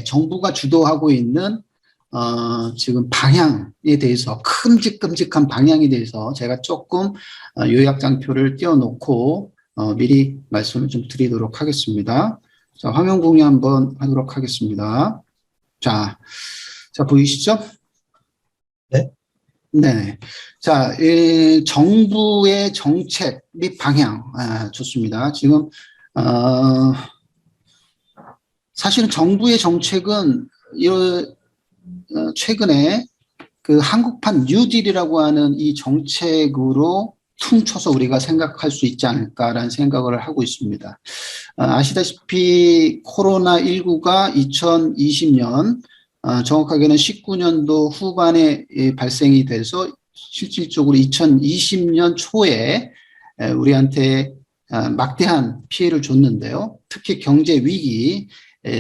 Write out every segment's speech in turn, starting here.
정부가 주도하고 있는 지금 방향에 대해서, 큼직큼직한 방향에 대해서 제가 조금 요약장표를 띄워놓고 미리 말씀을 좀 드리도록 하겠습니다. 자, 화면 공유 한번 하도록 하겠습니다. 자, 보이시죠? 네. 네. 자, 정부의 정책 및 방향, 좋습니다. 지금, 사실은 정부의 정책은, 최근에 그 한국판 뉴딜이라고 하는 이 정책으로 퉁쳐서 우리가 생각할 수 있지 않을까라는 생각을 하고 있습니다. 아시다시피 코로나19가 2020년, 정확하게는 19년도 후반에 발생이 돼서 실질적으로 2020년 초에 우리한테 막대한 피해를 줬는데요. 특히 경제 위기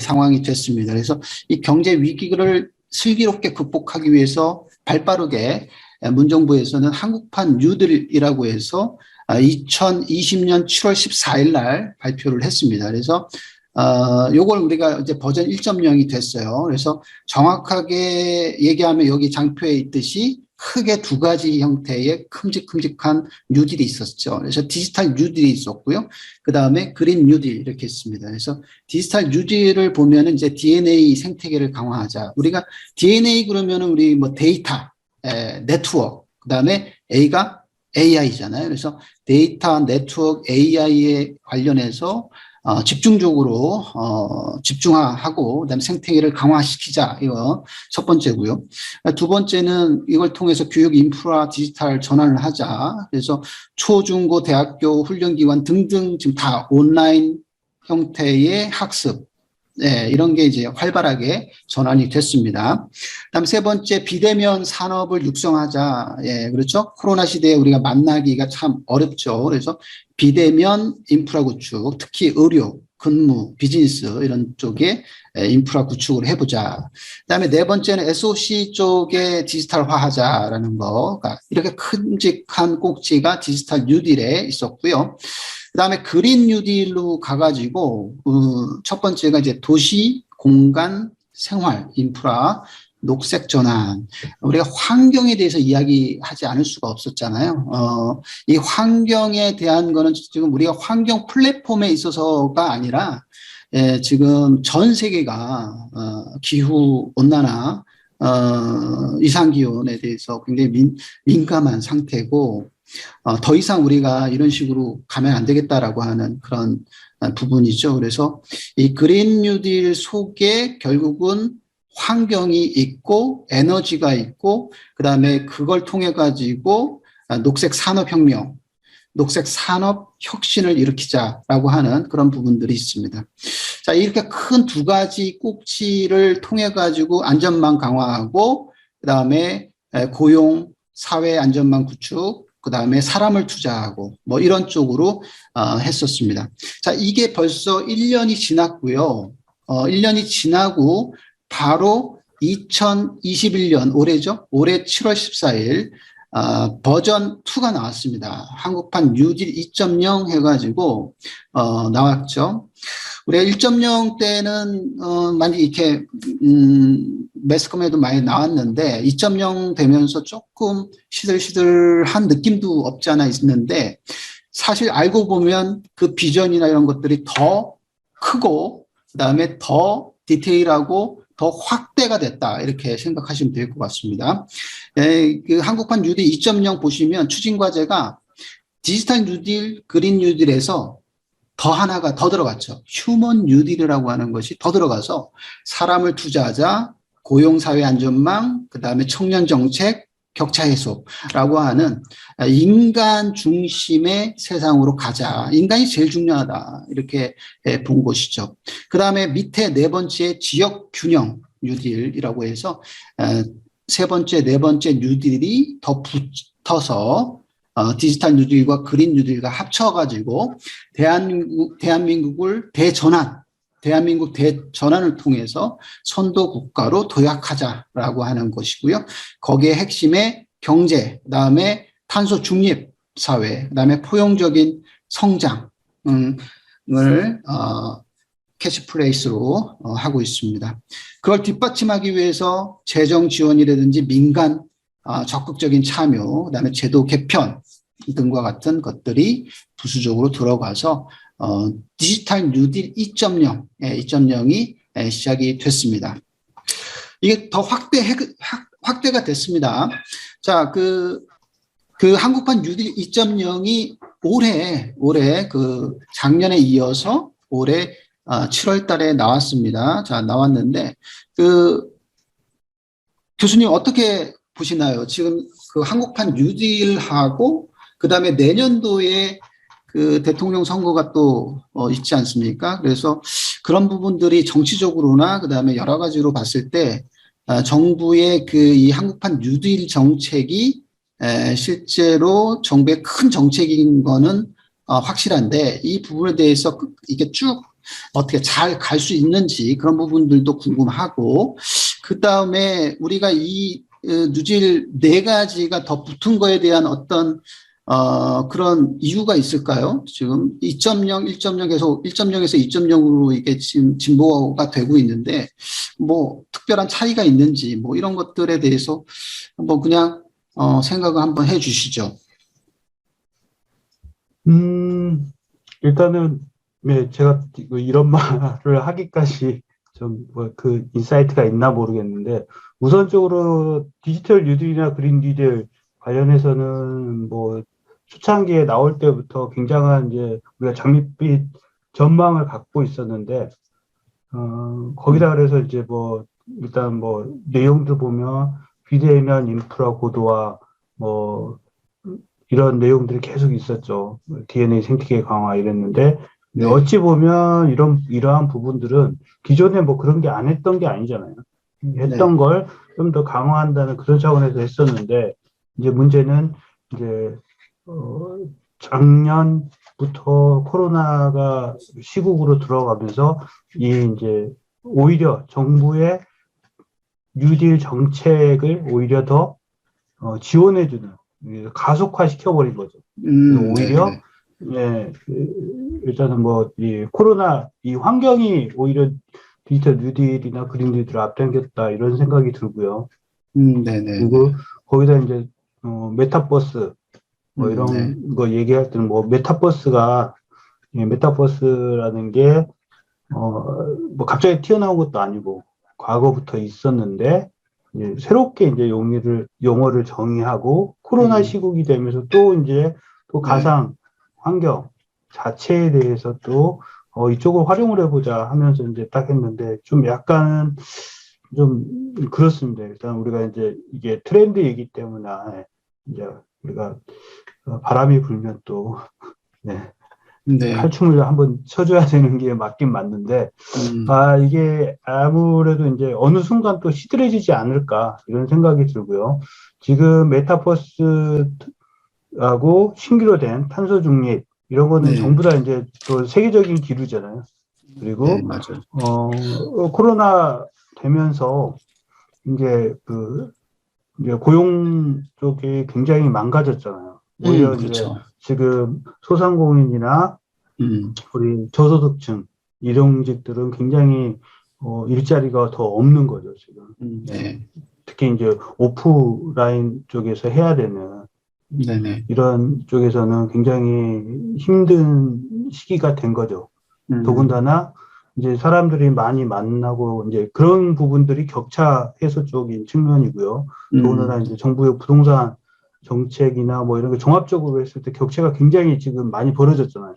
상황이 됐습니다. 그래서 이 경제 위기를 슬기롭게 극복하기 위해서 발빠르게 문정부에서는 한국판 뉴딜이라고 해서 2020년 7월 14일 날 발표를 했습니다. 그래서 요걸 우리가 이제 버전 1.0이 됐어요. 그래서 정확하게 얘기하면 여기 장표에 있듯이 크게 두 가지 형태의 큼직큼직한 뉴딜이 있었죠. 그래서 디지털 뉴딜이 있었고요. 그 다음에 그린 뉴딜 이렇게 있습니다. 그래서 디지털 뉴딜을 보면은 이제 DNA 생태계를 강화하자. 우리가 DNA 그러면은 우리 뭐 데이터, 네트워크, 그 다음에 A가 AI잖아요. 그래서 데이터, 네트워크, AI에 관련해서 집중적으로 집중하고 그다음에 생태계를 강화시키자. 이거 첫 번째고요. 두 번째는 이걸 통해서 교육 인프라 디지털 전환을 하자. 그래서 초중고 대학교 훈련기관 등등 지금 다 온라인 형태의 학습, 이런 게 이제 활발하게 전환이 됐습니다. 그다음 세 번째, 비대면 산업을 육성하자. 그렇죠. 코로나 시대에 우리가 만나기가 참 어렵죠. 그래서 비대면 인프라 구축, 특히 의료, 근무, 비즈니스 이런 쪽에 인프라 구축을 해보자. 그다음에 네 번째는 SOC 쪽에 디지털화하자라는 거. 그러니까 이렇게 큼직한 꼭지가 디지털 뉴딜에 있었고요. 그다음에 그린 뉴딜로 가가지고 첫 번째가 이제 도시, 공간, 생활, 인프라, 녹색 전환. 우리가 환경에 대해서 이야기하지 않을 수가 없었잖아요. 이 환경에 대한 거는 지금 우리가 환경 플랫폼에 있어서가 아니라 지금 전 세계가 기후 온난화, 이상기온에 대해서 굉장히 민감한 상태고, 더 이상 우리가 이런 식으로 가면 안 되겠다라고 하는 그런 부분이죠. 그래서 이 그린 뉴딜 속에 결국은 환경이 있고 에너지가 있고 그다음에 그걸 통해 가지고 녹색 산업혁명, 녹색 산업 혁신을 일으키자라고 하는 그런 부분들이 있습니다. 자, 이렇게 큰 두 가지 꼭지를 통해 가지고 안전망 강화하고 그다음에 고용, 사회 안전망 구축, 그 다음에 사람을 투자하고 뭐 이런 쪽으로 했었습니다. 자, 이게 벌써 1년이 지났고요. 1년이 지나고 바로 2021년 올해죠. 올해 7월 14일 버전 2가 나왔습니다. 한국판 뉴딜 2.0 해가지고 나왔죠. 우리가 1.0 때는 많이 이렇게 매스컴에도 많이 나왔는데 2.0 되면서 조금 시들시들한 느낌도 없지 않아 있는데 사실 알고 보면 그 비전이나 이런 것들이 더 크고 그다음에 더 디테일하고 더 확대가 됐다 이렇게 생각하시면 될 것 같습니다. 그 한국판 뉴딜 2.0 보시면 추진 과제가 디지털 뉴딜, 그린 뉴딜에서 더 하나가 더 들어갔죠. 휴먼 뉴딜이라고 하는 것이 더 들어가서 사람을 투자하자, 고용사회 안전망, 그 다음에 청년 정책, 격차 해소라고 하는 인간 중심의 세상으로 가자. 인간이 제일 중요하다. 이렇게 본 것이죠. 그 다음에 밑에 네 번째 지역 균형 뉴딜이라고 해서 세 번째, 네 번째 뉴딜이 더 붙어서 디지털 뉴딜과 그린 뉴딜과 합쳐가지고 대한민국 대전환을 통해서 선도 국가로 도약하자라고 하는 것이고요. 거기에 핵심에 경제, 그다음에 탄소 중립 사회, 그다음에 포용적인 성장을 캐치프레이스로 하고 있습니다. 그걸 뒷받침하기 위해서 재정 지원이라든지 민간 적극적인 참여, 그다음에 제도 개편 등과 같은 것들이 부수적으로 들어가서 디지털 뉴딜 2.0이 시작이 됐습니다. 이게 더 확대가 됐습니다. 자, 그 한국판 뉴딜 2.0이 올해 그 작년에 이어서 올해 7월 달에 나왔습니다. 자, 나왔는데 교수님 어떻게 보시나요? 지금 그 한국판 뉴딜하고 그다음에 내년도에 그 대통령 선거가 또 있지 않습니까? 그래서 그런 부분들이 정치적으로나 그다음에 여러 가지로 봤을 때 정부의 그 이 한국판 뉴딜 정책이 실제로 정부의 큰 정책인 거는 확실한데 이 부분에 대해서 이게 쭉 어떻게 잘 갈 수 있는지 그런 부분들도 궁금하고 그다음에 우리가 이 뉴딜 네 가지가 더 붙은 거에 대한 어떤 그런 이유가 있을까요? 지금 2.0, 1.0에서 1.0에서 2.0으로 이게 지금 진보가 되고 있는데 뭐 특별한 차이가 있는지 뭐 이런 것들에 대해서 한번 그냥 생각을 한번 해주시죠. 일단은 네, 제가 이런 말을 하기까지 좀 그 인사이트가 있나 모르겠는데 우선적으로 디지털 뉴딜이나 그린 뉴딜 관련해서는 뭐 초창기에 나올 때부터 굉장한 이제 우리가 장밋빛 전망을 갖고 있었는데 거기다 그래서 이제 뭐 일단 뭐 내용들 보면 비대면 인프라 고도화 뭐 이런 내용들이 계속 있었죠. DNA 생태계 강화 이랬는데 네. 어찌 보면 이러한 부분들은 기존에 뭐 그런 게 안 했던 게 아니잖아요. 했던 네. 걸 좀 더 강화한다는 그런 차원에서 했었는데 이제 문제는 이제 작년부터 코로나가 시국으로 들어가면서 이 이제 오히려 정부의 뉴딜 정책을 오히려 더 지원해주는 가속화 시켜버린 거죠. 오히려 네. 일단은 뭐 이 코로나 이 환경이 오히려 디지털 뉴딜이나 그린 뉴딜을 앞당겼다 이런 생각이 들고요. 네네. 그리고 거기다 이제 메타버스 뭐 이런 네. 거 얘기할 때는 뭐 메타버스라는 게 뭐 갑자기 튀어나온 것도 아니고 과거부터 있었는데 이제 새롭게 이제 용어를 정의하고 코로나 시국이 되면서 또 이제 또 가상 환경 자체에 대해서 또 이쪽을 활용을 해보자 하면서 이제 딱 했는데 좀 약간 좀 그렇습니다. 일단 우리가 이제 이게 트렌드이기 때문에 이제 우리가 바람이 불면 또 네. 네. 칼춤을 한번 쳐줘야 되는 게 맞긴 맞는데, 이게 아무래도 이제 어느 순간 또 시들해지지 않을까, 이런 생각이 들고요. 지금 메타버스하고 신규로 된 탄소 중립, 이런 거는 네. 전부 다 이제 또 세계적인 기류잖아요. 그리고, 네, 맞아요. 코로나 되면서 이제 이제 고용 쪽이 굉장히 망가졌잖아요. 오히려 이제 그렇죠. 지금 소상공인이나 우리 저소득층 일용직들은 굉장히 일자리가 더 없는 거죠, 지금. 네. 특히 이제 오프라인 쪽에서 해야 되는 네네. 이런 쪽에서는 굉장히 힘든 시기가 된 거죠. 더군다나 이제 사람들이 많이 만나고 이제 그런 부분들이 격차 해소 쪽인 측면이고요. 더군다나 이제 정부의 부동산 정책이나 뭐 이런 거 종합적으로 했을 때 격차가 굉장히 지금 많이 벌어졌잖아요.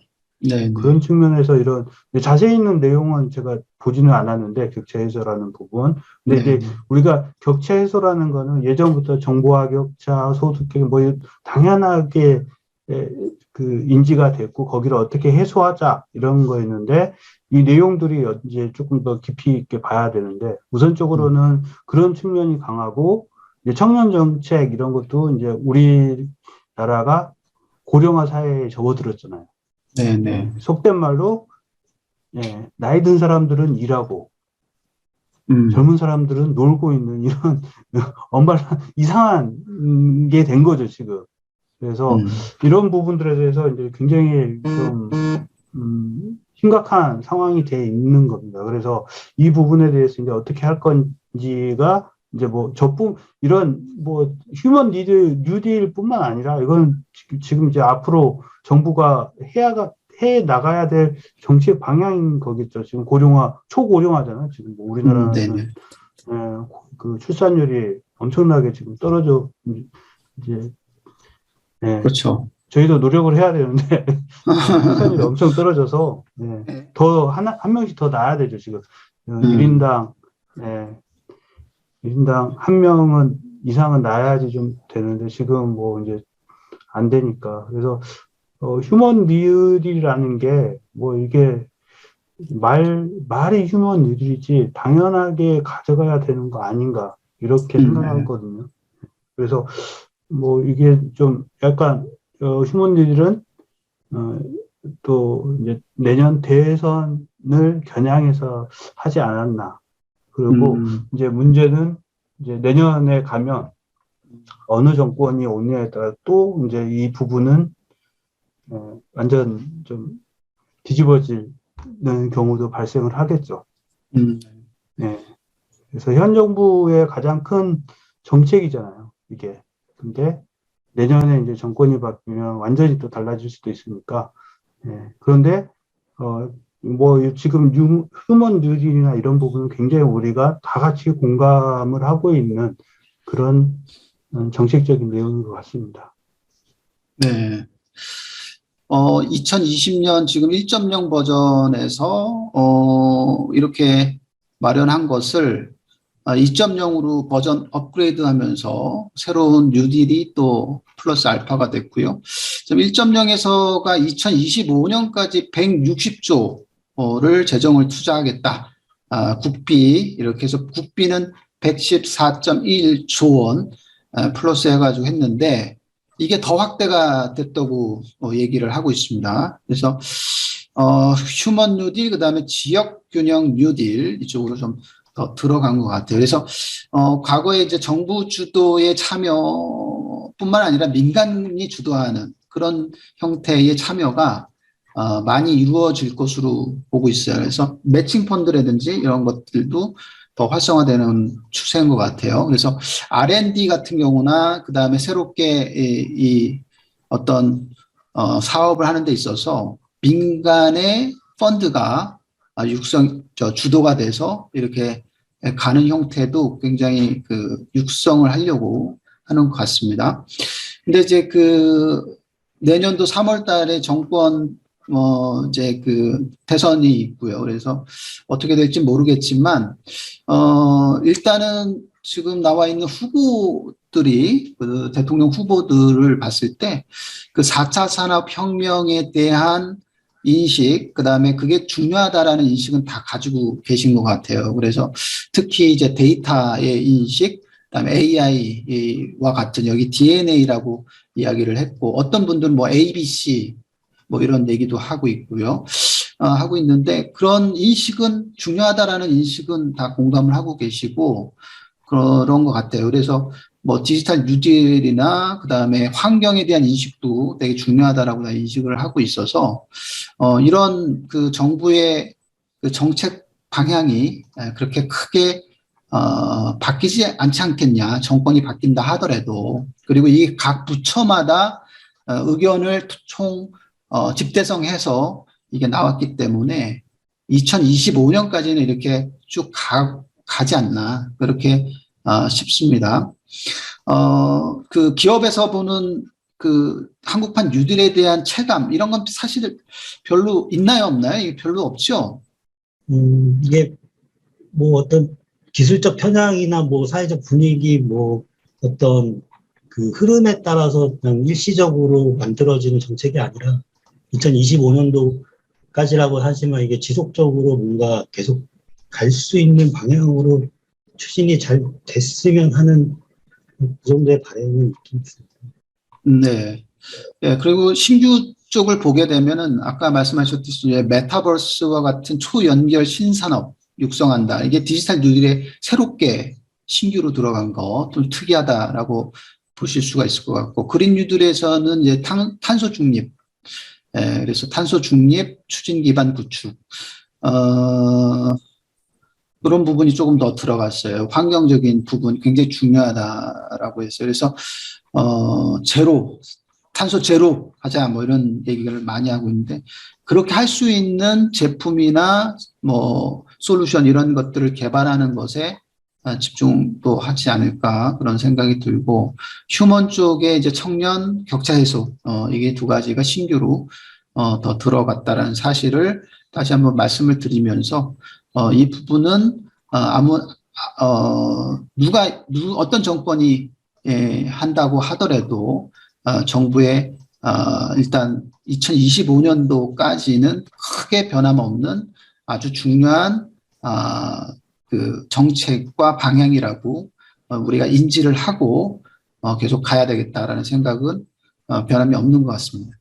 네. 그런 측면에서 이런 자세히 있는 내용은 제가 보지는 않았는데 격차 해소라는 부분. 근데 네. 이제 우리가 격차 해소라는 거는 예전부터 정보화 격차, 소득 뭐 당연하게 그 인지가 됐고 거기를 어떻게 해소하자 이런 거였는데 이 내용들이 이제 조금 더 깊이 있게 봐야 되는데 우선적으로는 그런 측면이 강하고 이제 청년 정책 이런 것도 이제 우리나라가 고령화 사회에 접어들었잖아요. 네네. 속된 말로 나이 든 사람들은 일하고 젊은 사람들은 놀고 있는 이런 이상한 게 된 거죠 지금. 그래서 이런 부분들에 대해서 이제 굉장히 좀 심각한 상황이 돼 있는 겁니다. 그래서 이 부분에 대해서 이제 어떻게 할 건지가 이제 뭐 이런 뭐 휴먼 뉴딜뿐만 아니라 이건 지금 이제 앞으로 정부가 해 나가야 될 정책 방향인 거겠죠. 지금 초고령화잖아요. 지금 뭐 우리나라는 네네. 그 출산율이 엄청나게 지금 떨어져 이제 그렇죠. 저희도 노력을 해야 되는데 출산율이 엄청 떨어져서 더 한 명씩 더 낳아야 되죠. 지금 1인당 1인당 한 명은 이상은 낳아야지 좀 되는데 지금 뭐 이제 안 되니까. 그래서 휴먼 뉴딜이라는 게 뭐 이게 말이 휴먼 뉴딜이지 당연하게 가져가야 되는 거 아닌가 이렇게 생각하거든요. 그래서 뭐 이게 좀 약간 휴먼 뉴딜은 또 이제 내년 대선을 겨냥해서 하지 않았나. 그리고 이제 문제는 이제 내년에 가면 어느 정권이 오느냐에 따라 또 이제 이 부분은 완전 좀 뒤집어지는 경우도 발생을 하겠죠. 네. 그래서 현 정부의 가장 큰 정책이잖아요, 이게. 근데 내년에 이제 정권이 바뀌면 완전히 또 달라질 수도 있으니까. 그런데 뭐 지금 휴먼 뉴딜이나 이런 부분은 굉장히 우리가 다 같이 공감을 하고 있는 그런 정책적인 내용인 것 같습니다. 네. 2020년 지금 1.0 버전에서 이렇게 마련한 것을 2.0으로 버전 업그레이드 하면서 새로운 뉴딜이 또 플러스 알파가 됐고요. 지금 1.0에서가 2025년까지 160조를 재정을 투자하겠다. 국비, 이렇게 해서 국비는 114.1조 원 플러스 해가지고 했는데, 이게 더 확대가 됐다고 얘기를 하고 있습니다. 그래서 휴먼 뉴딜, 그다음에 지역 균형 뉴딜 이쪽으로 좀 더 들어간 것 같아요. 그래서 과거에 이제 정부 주도의 참여뿐만 아니라 민간이 주도하는 그런 형태의 참여가 많이 이루어질 것으로 보고 있어요. 그래서 매칭 펀드라든지 이런 것들도 더 활성화되는 추세인 것 같아요. 그래서 R&D 같은 경우나 그 다음에 새롭게 이 어떤 사업을 하는 데 있어서 민간의 펀드가 주도가 돼서 이렇게 가는 형태도 굉장히 그 육성을 하려고 하는 것 같습니다. 근데 이제 그 내년도 3월 달에 정권 이제 그 대선이 있고요. 그래서 어떻게 될지 모르겠지만 일단은 지금 나와 있는 후보들이 그 대통령 후보들을 봤을 때 그 4차 산업혁명에 대한 인식, 그 다음에 그게 중요하다라는 인식은 다 가지고 계신 것 같아요. 그래서 특히 이제 데이터의 인식, 그다음에 AI와 같은 여기 DNA라고 이야기를 했고, 어떤 분들은 뭐 ABC 뭐 이런 얘기도 하고 있고요. 하고 있는데 그런 인식은 중요하다라는 인식은 다 공감을 하고 계시고 그런 것 같아요. 그래서 뭐 디지털 뉴딜이나 그다음에 환경에 대한 인식도 되게 중요하다라고 인식을 하고 있어서 이런 그 정부의 그 정책 방향이 그렇게 크게 바뀌지 않지 않겠냐. 정권이 바뀐다 하더라도. 그리고 이 각 부처마다 의견을 집대성해서 이게 나왔기 때문에 2025년까지는 이렇게 쭉 가지 않나 그렇게 싶습니다. 그 기업에서 보는 그 한국판 뉴딜에 대한 체감 이런 건 사실 별로 있나요, 없나요? 이게 별로 없죠. 이게 뭐 어떤 기술적 편향이나 뭐 사회적 분위기 뭐 어떤 그 흐름에 따라서 그냥 일시적으로 만들어지는 정책이 아니라 2025년도까지라고 하지만 이게 지속적으로 뭔가 계속 갈 수 있는 방향으로 추진이 잘 됐으면 하는 그 정도의 바람은 있긴 있습니다. 네. 네. 그리고 신규 쪽을 보게 되면은 아까 말씀하셨듯이 메타버스와 같은 초연결 신산업 육성한다. 이게 디지털 뉴딜에 새롭게 신규로 들어간 거 좀 특이하다라고 보실 수가 있을 것 같고, 그린 뉴딜에서는 이제 탄소 중립, 그래서 탄소 중립, 추진 기반 구축. 그런 부분이 조금 더 들어갔어요. 환경적인 부분 굉장히 중요하다라고 했어요. 그래서 탄소 제로 하자 뭐 이런 얘기를 많이 하고 있는데 그렇게 할 수 있는 제품이나 뭐 솔루션 이런 것들을 개발하는 것에 집중도 하지 않을까 그런 생각이 들고 휴먼 쪽에 이제 청년 격차 해소 이게 두 가지가 신규로 더 들어갔다라는 사실을 다시 한번 말씀을 드리면서 이 부분은 어떤 정권이 한다고 하더라도 정부의 일단 2025년도까지는 크게 변함없는 아주 중요한 그 정책과 방향이라고 우리가 인지를 하고 계속 가야 되겠다라는 생각은 변함이 없는 것 같습니다.